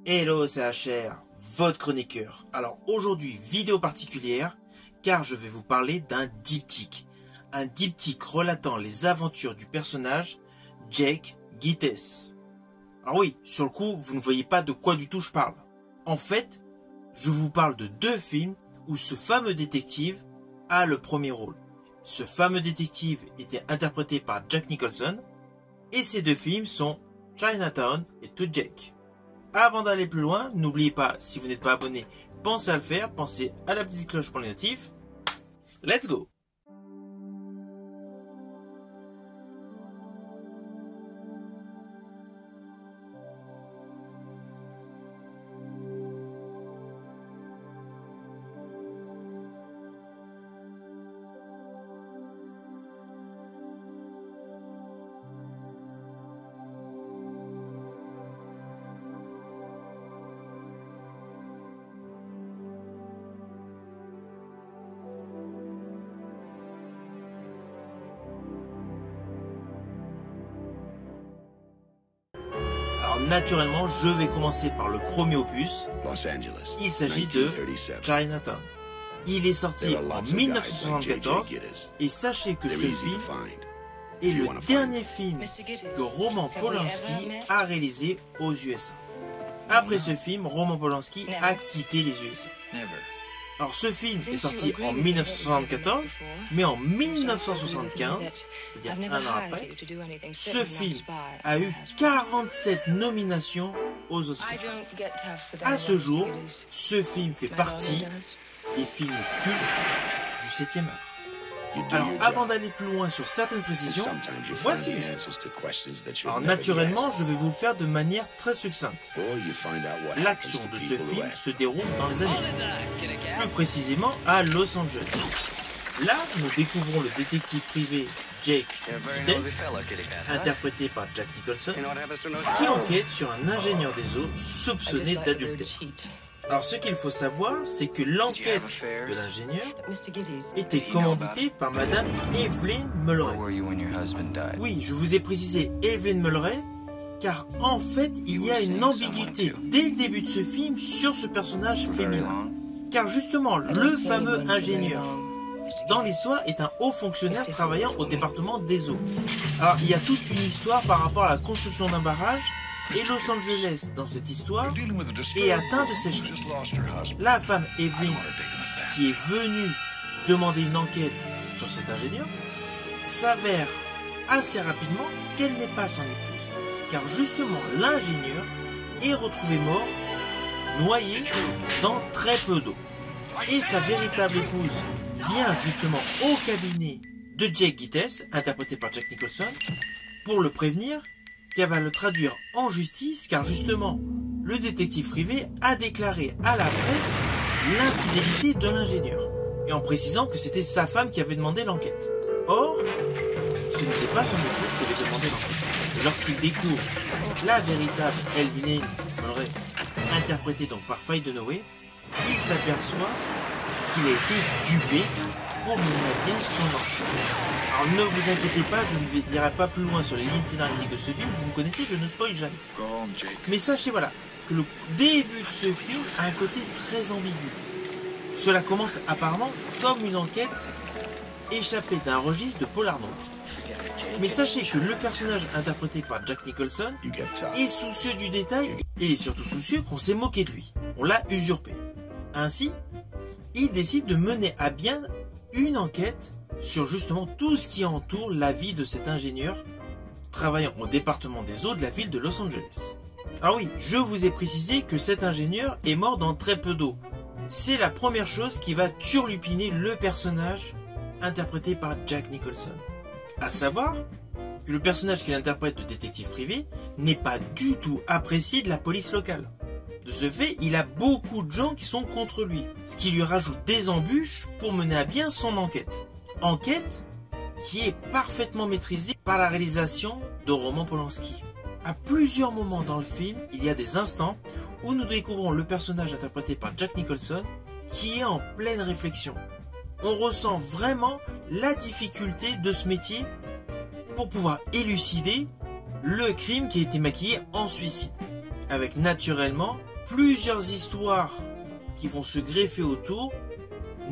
Hello, c'est HR, votre chroniqueur. Alors aujourd'hui, vidéo particulière, car je vais vous parler d'un diptyque. Un diptyque relatant les aventures du personnage Jake Gittes. Alors oui, sur le coup, vous ne voyez pas de quoi du tout je parle. En fait, je vous parle de deux films où ce fameux détective a le premier rôle. Ce fameux détective était interprété par Jack Nicholson, et ces deux films sont Chinatown et To Jake. Avant d'aller plus loin, n'oubliez pas, si vous n'êtes pas abonné, pensez à le faire, pensez à la petite cloche pour les notifs. Let's go! Alors naturellement, je vais commencer par le premier opus. Il s'agit de Chinatown. Il est sorti en 1974 et sachez que ce film est le dernier film que Roman Polanski a réalisé aux USA. Après ce film, Roman Polanski a quitté les USA. Alors ce film est sorti en 1974, mais en 1975, c'est-à-dire un an après, ce film a eu 47 nominations aux Oscars. À ce jour, ce film fait partie des films cultes du 7e art. Alors avant d'aller plus loin sur certaines précisions, voici l'histoire. Alors naturellement, je vais vous le faire de manière très succincte. L'action de ce film se déroule dans les années, plus précisément à Los Angeles. Là, nous découvrons le détective privé Jake Gittes, interprété par Jack Nicholson, qui enquête sur un ingénieur des eaux soupçonné d'adultère. Alors ce qu'il faut savoir, c'est que l'enquête de l'ingénieur était commanditée par Madame Evelyn Mulray. Oui, je vous ai précisé Evelyn Mulray, car en fait, il y a une ambiguïté dès le début de ce film sur ce personnage féminin. Car justement, le fameux ingénieur dans l'histoire est un haut fonctionnaire travaillant au département des eaux. Alors il y a toute une histoire par rapport à la construction d'un barrage, et Los Angeles, dans cette histoire, est atteint de sécheresse. La femme Evelyn, qui est venue demander une enquête sur cet ingénieur, s'avère assez rapidement qu'elle n'est pas son épouse. Car justement, l'ingénieur est retrouvé mort, noyé dans très peu d'eau. Et sa véritable épouse vient justement au cabinet de Jake Gittes, interprété par Jack Nicholson, pour le prévenir qu'elle va le traduire en justice, car justement, le détective privé a déclaré à la presse l'infidélité de l'ingénieur, et en précisant que c'était sa femme qui avait demandé l'enquête. Or, ce n'était pas son épouse qui avait demandé l'enquête. Et lorsqu'il découvre la véritable Evelyn Mulray, interprétée donc par Faye Dunaway, il s'aperçoit qu'il a été dupé pour mener à bien son enquête. Alors ne vous inquiétez pas, je ne dirai pas plus loin sur les lignes scénaristiques de ce film, vous me connaissez, je ne spoil jamais. Mais sachez voilà, que le début de ce film a un côté très ambigu. Cela commence apparemment comme une enquête échappée d'un registre de polar noir. Mais sachez que le personnage interprété par Jack Nicholson est soucieux du détail et il est surtout soucieux qu'on s'est moqué de lui. On l'a usurpé. Ainsi, il décide de mener à bien une enquête sur justement tout ce qui entoure la vie de cet ingénieur travaillant au département des eaux de la ville de Los Angeles. Alors oui, je vous ai précisé que cet ingénieur est mort dans très peu d'eau. C'est la première chose qui va turlupiner le personnage interprété par Jack Nicholson. À savoir que le personnage qu'il interprète de détective privé n'est pas du tout apprécié de la police locale. De ce fait, il a beaucoup de gens qui sont contre lui, ce qui lui rajoute des embûches pour mener à bien son enquête. Enquête qui est parfaitement maîtrisée par la réalisation de Roman Polanski. À plusieurs moments dans le film, il y a des instants où nous découvrons le personnage interprété par Jack Nicholson qui est en pleine réflexion. On ressent vraiment la difficulté de ce métier pour pouvoir élucider le crime qui a été maquillé en suicide. Avec naturellement plusieurs histoires qui vont se greffer autour,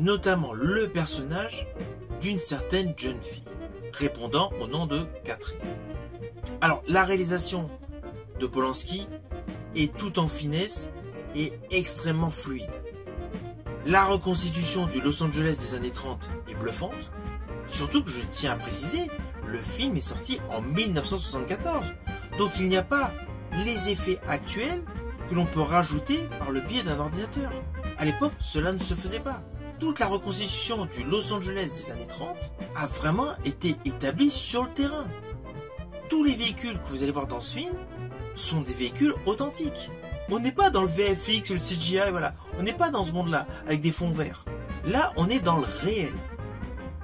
notamment le personnage d'une certaine jeune fille, répondant au nom de Catherine. Alors, la réalisation de Polanski est tout en finesse et extrêmement fluide. La reconstitution du Los Angeles des années 30 est bluffante, surtout que je tiens à préciser, le film est sorti en 1974, donc il n'y a pas les effets actuels que l'on peut rajouter par le biais d'un ordinateur. À l'époque, cela ne se faisait pas. Toute la reconstitution du Los Angeles des années 30 a vraiment été établie sur le terrain. Tous les véhicules que vous allez voir dans ce film sont des véhicules authentiques. On n'est pas dans le VFX ou le CGI, voilà. On n'est pas dans ce monde-là, avec des fonds verts. Là, on est dans le réel.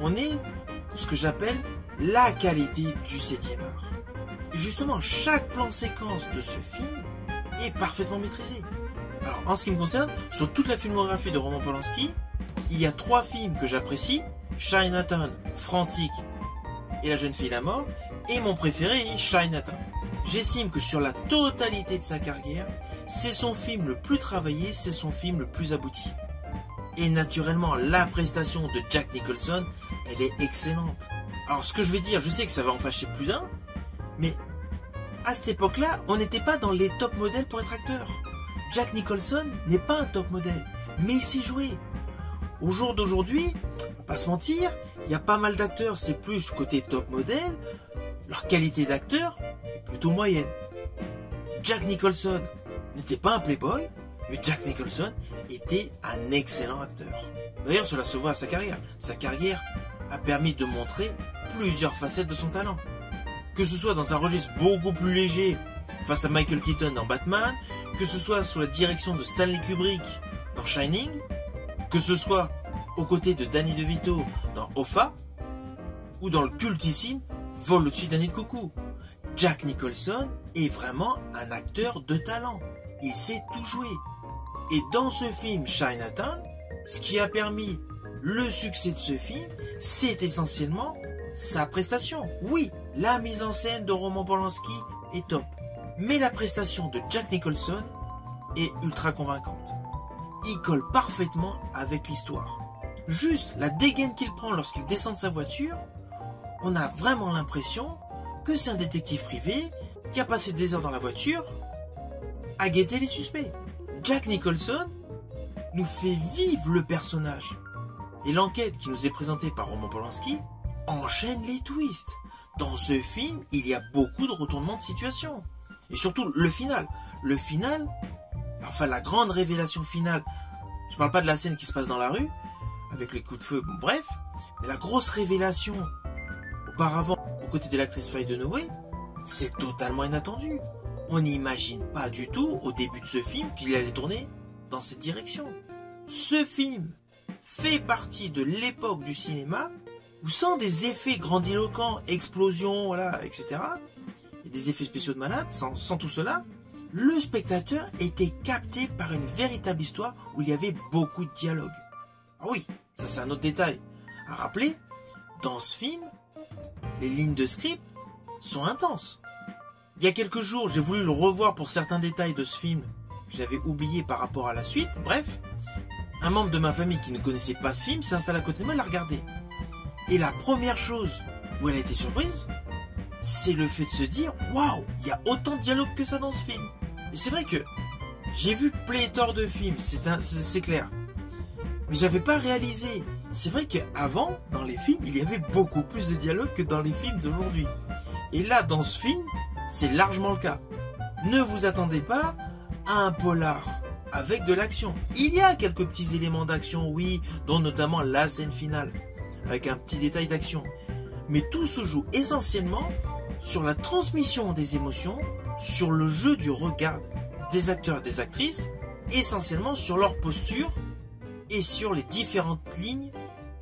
On est dans ce que j'appelle la qualité du 7e art. Et justement, chaque plan séquence de ce film est parfaitement maîtrisé. Alors, en ce qui me concerne, sur toute la filmographie de Roman Polanski, il y a 3 films que j'apprécie, Chinatown, Frantic et La jeune fille et la mort, et mon préféré est Chinatown. J'estime que sur la totalité de sa carrière, c'est son film le plus travaillé, c'est son film le plus abouti. Et naturellement, la prestation de Jack Nicholson, elle est excellente. Alors ce que je vais dire, je sais que ça va en fâcher plus d'un, mais à cette époque-là, on n'était pas dans les top modèles pour être acteur. Jack Nicholson n'est pas un top modèle, mais il sait jouer. Au jour d'aujourd'hui, on va pas se mentir, il y a pas mal d'acteurs, c'est plus côté top modèle, leur qualité d'acteur est plutôt moyenne. Jack Nicholson n'était pas un playboy, mais Jack Nicholson était un excellent acteur. D'ailleurs, cela se voit à sa carrière. Sa carrière a permis de montrer plusieurs facettes de son talent. Que ce soit dans un registre beaucoup plus léger face à Michael Keaton dans Batman, que ce soit sous la direction de Stanley Kubrick dans Shining, que ce soit aux côtés de Danny DeVito dans Hoffa, ou dans le cultissime Vol au-dessus d'un nid de coucou. Jack Nicholson est vraiment un acteur de talent. Il sait tout jouer. Et dans ce film Chinatown, ce qui a permis le succès de ce film, c'est essentiellement sa prestation. Oui, la mise en scène de Roman Polanski est top. Mais la prestation de Jack Nicholson est ultra convaincante. Il colle parfaitement avec l'histoire. Juste la dégaine qu'il prend lorsqu'il descend de sa voiture, on a vraiment l'impression que c'est un détective privé qui a passé des heures dans la voiture à guetter les suspects. Jack Nicholson nous fait vivre le personnage. Et l'enquête qui nous est présentée par Roman Polanski enchaîne les twists. Dans ce film, il y a beaucoup de retournements de situation. Et surtout le final. Le final, enfin la grande révélation finale, je parle pas de la scène qui se passe dans la rue, avec les coups de feu, bon, bref, mais la grosse révélation auparavant, aux côtés de l'actrice Faye Dunaway, c'est totalement inattendu. On n'imagine pas du tout, au début de ce film, qu'il allait tourner dans cette direction. Ce film fait partie de l'époque du cinéma où, sans des effets grandiloquents, explosions, voilà, etc., et des effets spéciaux de malade, sans tout cela, le spectateur était capté par une véritable histoire où il y avait beaucoup de dialogues. Ah oui, ça c'est un autre détail à rappeler. Dans ce film, les lignes de script sont intenses. Il y a quelques jours, j'ai voulu le revoir pour certains détails de ce film que j'avais oublié par rapport à la suite. Bref, un membre de ma famille qui ne connaissait pas ce film s'est installé à côté de moi et l'a regardé. Et la première chose où elle a été surprise, c'est le fait de se dire « Waouh, il y a autant de dialogues que ça dans ce film !» Et c'est vrai que j'ai vu pléthore de films, c'est clair. Mais j'avais pas réalisé. C'est vrai qu'avant, dans les films, il y avait beaucoup plus de dialogues que dans les films d'aujourd'hui. Et là, dans ce film, c'est largement le cas. Ne vous attendez pas à un polar avec de l'action. Il y a quelques petits éléments d'action, oui, dont notamment la scène finale, avec un petit détail d'action. Mais tout se joue essentiellement sur la transmission des émotions, sur le jeu du regard des acteurs et des actrices, essentiellement sur leur posture et sur les différentes lignes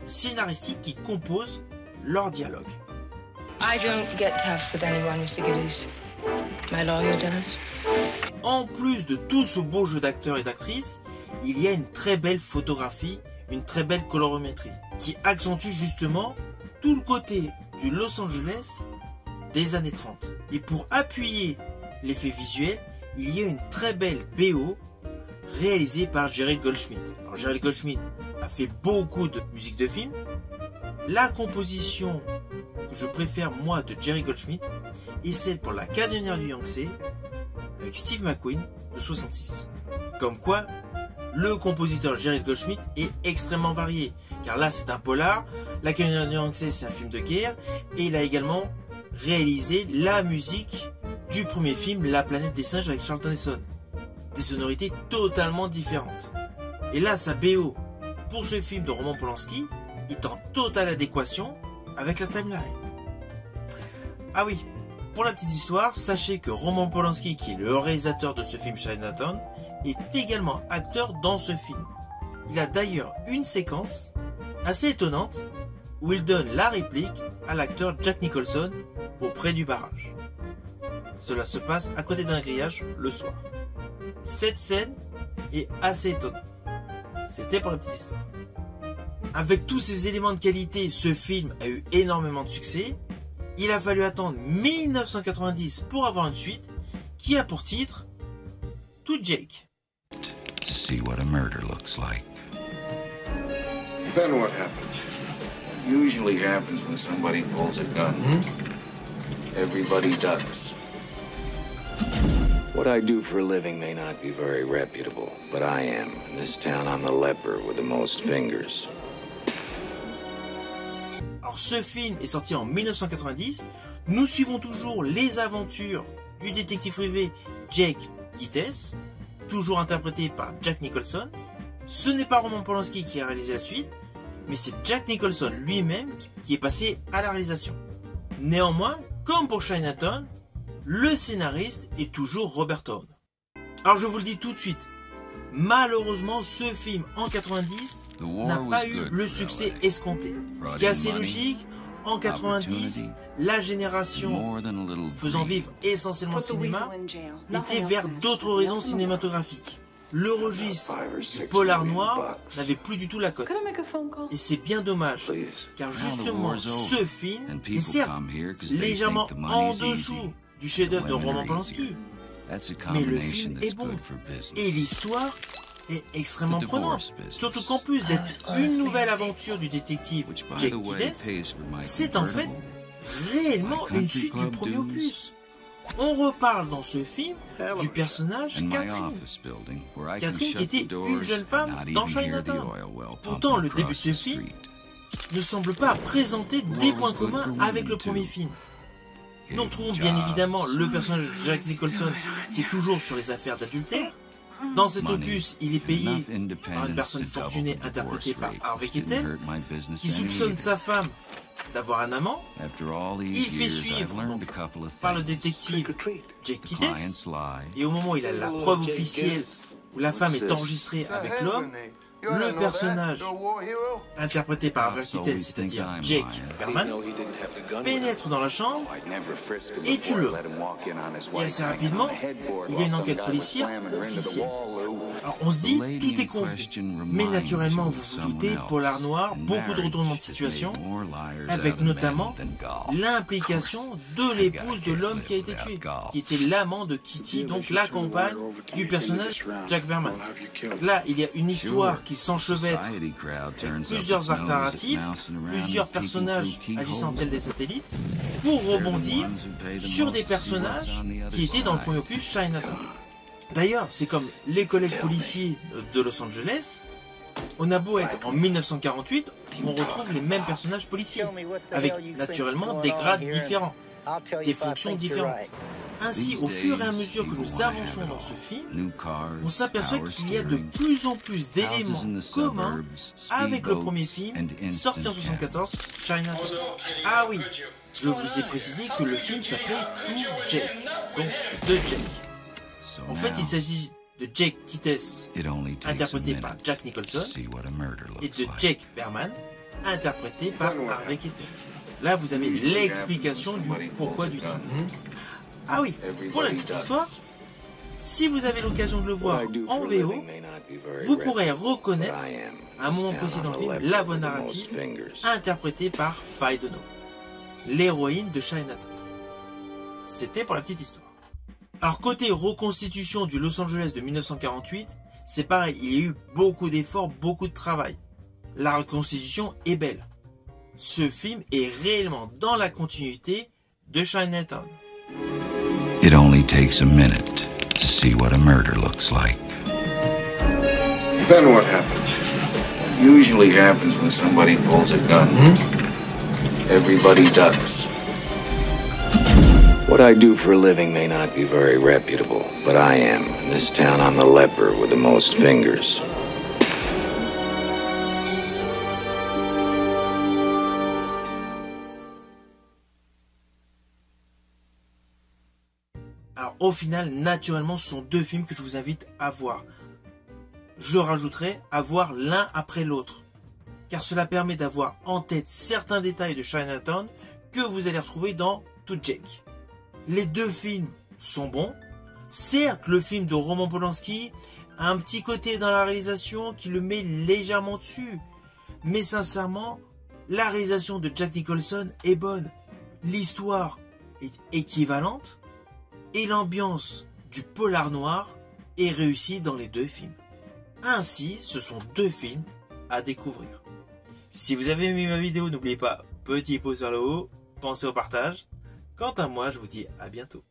scénaristiques qui composent leur dialogue. I don't get tough with anyone, Mr. Giddys. My lawyer does. En plus de tout ce beau jeu d'acteurs et d'actrices, il y a une très belle photographie, une très belle colorimétrie, qui accentue justement tout le côté du Los Angeles des années 30. Et pour appuyer l'effet visuel, il y a une très belle BO réalisé par Jerry Goldsmith. Alors Jerry Goldsmith a fait beaucoup de musique de film. La composition que je préfère moi de Jerry Goldsmith est celle pour La Canonnière du Yangtze avec Steve McQueen de 66. Comme quoi, le compositeur Jerry Goldsmith est extrêmement varié, car là c'est un polar, La Canonnière du Yangtze c'est un film de guerre, et il a également réalisé la musique du premier film La Planète des Singes avec Charlton Heston. Des sonorités totalement différentes. Et là sa BO pour ce film de Roman Polanski est en totale adéquation avec la timeline. Ah oui, pour la petite histoire, sachez que Roman Polanski, qui est le réalisateur de ce film Chinatown, est également acteur dans ce film. Il a d'ailleurs une séquence assez étonnante où il donne la réplique à l'acteur Jack Nicholson auprès du barrage. Cela se passe à côté d'un grillage le soir. Cette scène est assez étonnante. C'était pour la petite histoire. Avec tous ces éléments de qualité, ce film a eu énormément de succès. Il a fallu attendre 1990 pour avoir une suite qui a pour titre To Jake. To see what a murder looks like. Then what happened? Usually happens when somebody pulls a gun. Everybody ducks. What I do for a living may not be very reputable, but I am. In this town, I'm the leper with the most fingers. Alors ce film est sorti en 1990. Nous suivons toujours les aventures du détective privé Jake Gittes, toujours interprété par Jack Nicholson. Ce n'est pas Roman Polanski qui a réalisé la suite, mais c'est Jack Nicholson lui-même qui est passé à la réalisation. Néanmoins, comme pour Chinatown, le scénariste est toujours Robert Towne. Alors je vous le dis tout de suite, malheureusement ce film en 90 n'a pas eu le succès escompté. Ce qui est assez logique, en 90, la génération faisant vivre essentiellement le cinéma était vers d'autres raisons cinématographiques. Le registre du polar noir n'avait plus du tout la cote. Et c'est bien dommage, car justement ce film est certes légèrement en dessous du chef-d'œuvre de Roman Polanski, mais le film est bon et l'histoire est extrêmement prenante. Surtout qu'en plus d'être une nouvelle aventure du détective Jake Gittes, c'est en fait réellement une suite du premier opus. On reparle dans ce film du personnage Catherine. Catherine qui était une jeune femme dans Chinatown. Pourtant, le début de ce film ne semble pas présenter des points communs avec le premier film. Nous retrouvons bien évidemment le personnage de Jack Nicholson qui est toujours sur les affaires d'adultère. Dans cet opus, il est payé par une personne fortunée interprétée par Harvey Keitel qui soupçonne sa femme d'avoir un amant. Il fait suivre donc, par le détective Jake Gittes et au moment où il a la preuve officielle où la femme est enregistrée avec l'homme, le personnage interprété par Harvey Keitel, c'est-à-dire Jake Berman, pénètre dans la chambre et tue l'homme. Et assez rapidement, il y a une enquête policière officielle. Alors on se dit, tout est convenu. Mais naturellement, vous vous doutez, polar noir, beaucoup de retournements de situation, avec notamment l'implication de l'épouse de l'homme qui a été tué, qui était l'amant de Kitty, donc la compagne du personnage Jack Berman. Là, il y a une histoire qui s'enchevêtre avec plusieurs arcs narratifs, plusieurs personnages agissant tels des satellites, pour rebondir sur des personnages qui étaient dans le premier opus Chinatown. D'ailleurs, c'est comme les collègues policiers de Los Angeles, on a beau être en 1948, on retrouve les mêmes personnages policiers, avec naturellement des grades différents, des fonctions différentes. Ainsi, au fur et à mesure que nous avançons dans ce film, on s'aperçoit qu'il y a de plus en plus d'éléments communs avec le premier film, sorti en 1974, Chinatown. Ah oui, je vous ai précisé que le film s'appelait To Jake, donc de Jake. En fait, il s'agit de Jake Gittes, interprété par Jack Nicholson, et de Jake Berman, interprété par Harvey Keitel. Là, vous avez l'explication du pourquoi du titre. Ah oui, pour la petite histoire, si vous avez l'occasion de le voir en VO, vous pourrez reconnaître, à un moment précis dans le film, la voix narrative interprétée par Faye Dunaway, l'héroïne de Chinatown. C'était pour la petite histoire. Alors côté reconstitution du Los Angeles de 1948, c'est pareil, il y a eu beaucoup d'efforts, beaucoup de travail. La reconstitution est belle. Ce film est réellement dans la continuité de Chinatown. It only takes a minute to see what a murder looks like. Then what happens? Usually happens when somebody pulls a gun. Everybody ducks. What I do for a living may not be very reputable, but I am. In this town, I'm the leper with the most fingers. Alors au final, naturellement, ce sont deux films que je vous invite à voir. Je rajouterai à voir l'un après l'autre, car cela permet d'avoir en tête certains détails de Chinatown que vous allez retrouver dans To Jake. Les deux films sont bons. Certes, le film de Roman Polanski a un petit côté dans la réalisation qui le met légèrement dessus, mais sincèrement, la réalisation de Jack Nicholson est bonne. L'histoire est équivalente et l'ambiance du polar noir est réussie dans les deux films. Ainsi, ce sont deux films à découvrir. Si vous avez aimé ma vidéo, n'oubliez pas, petit pouce vers le haut, pensez au partage. Quant à moi, je vous dis à bientôt.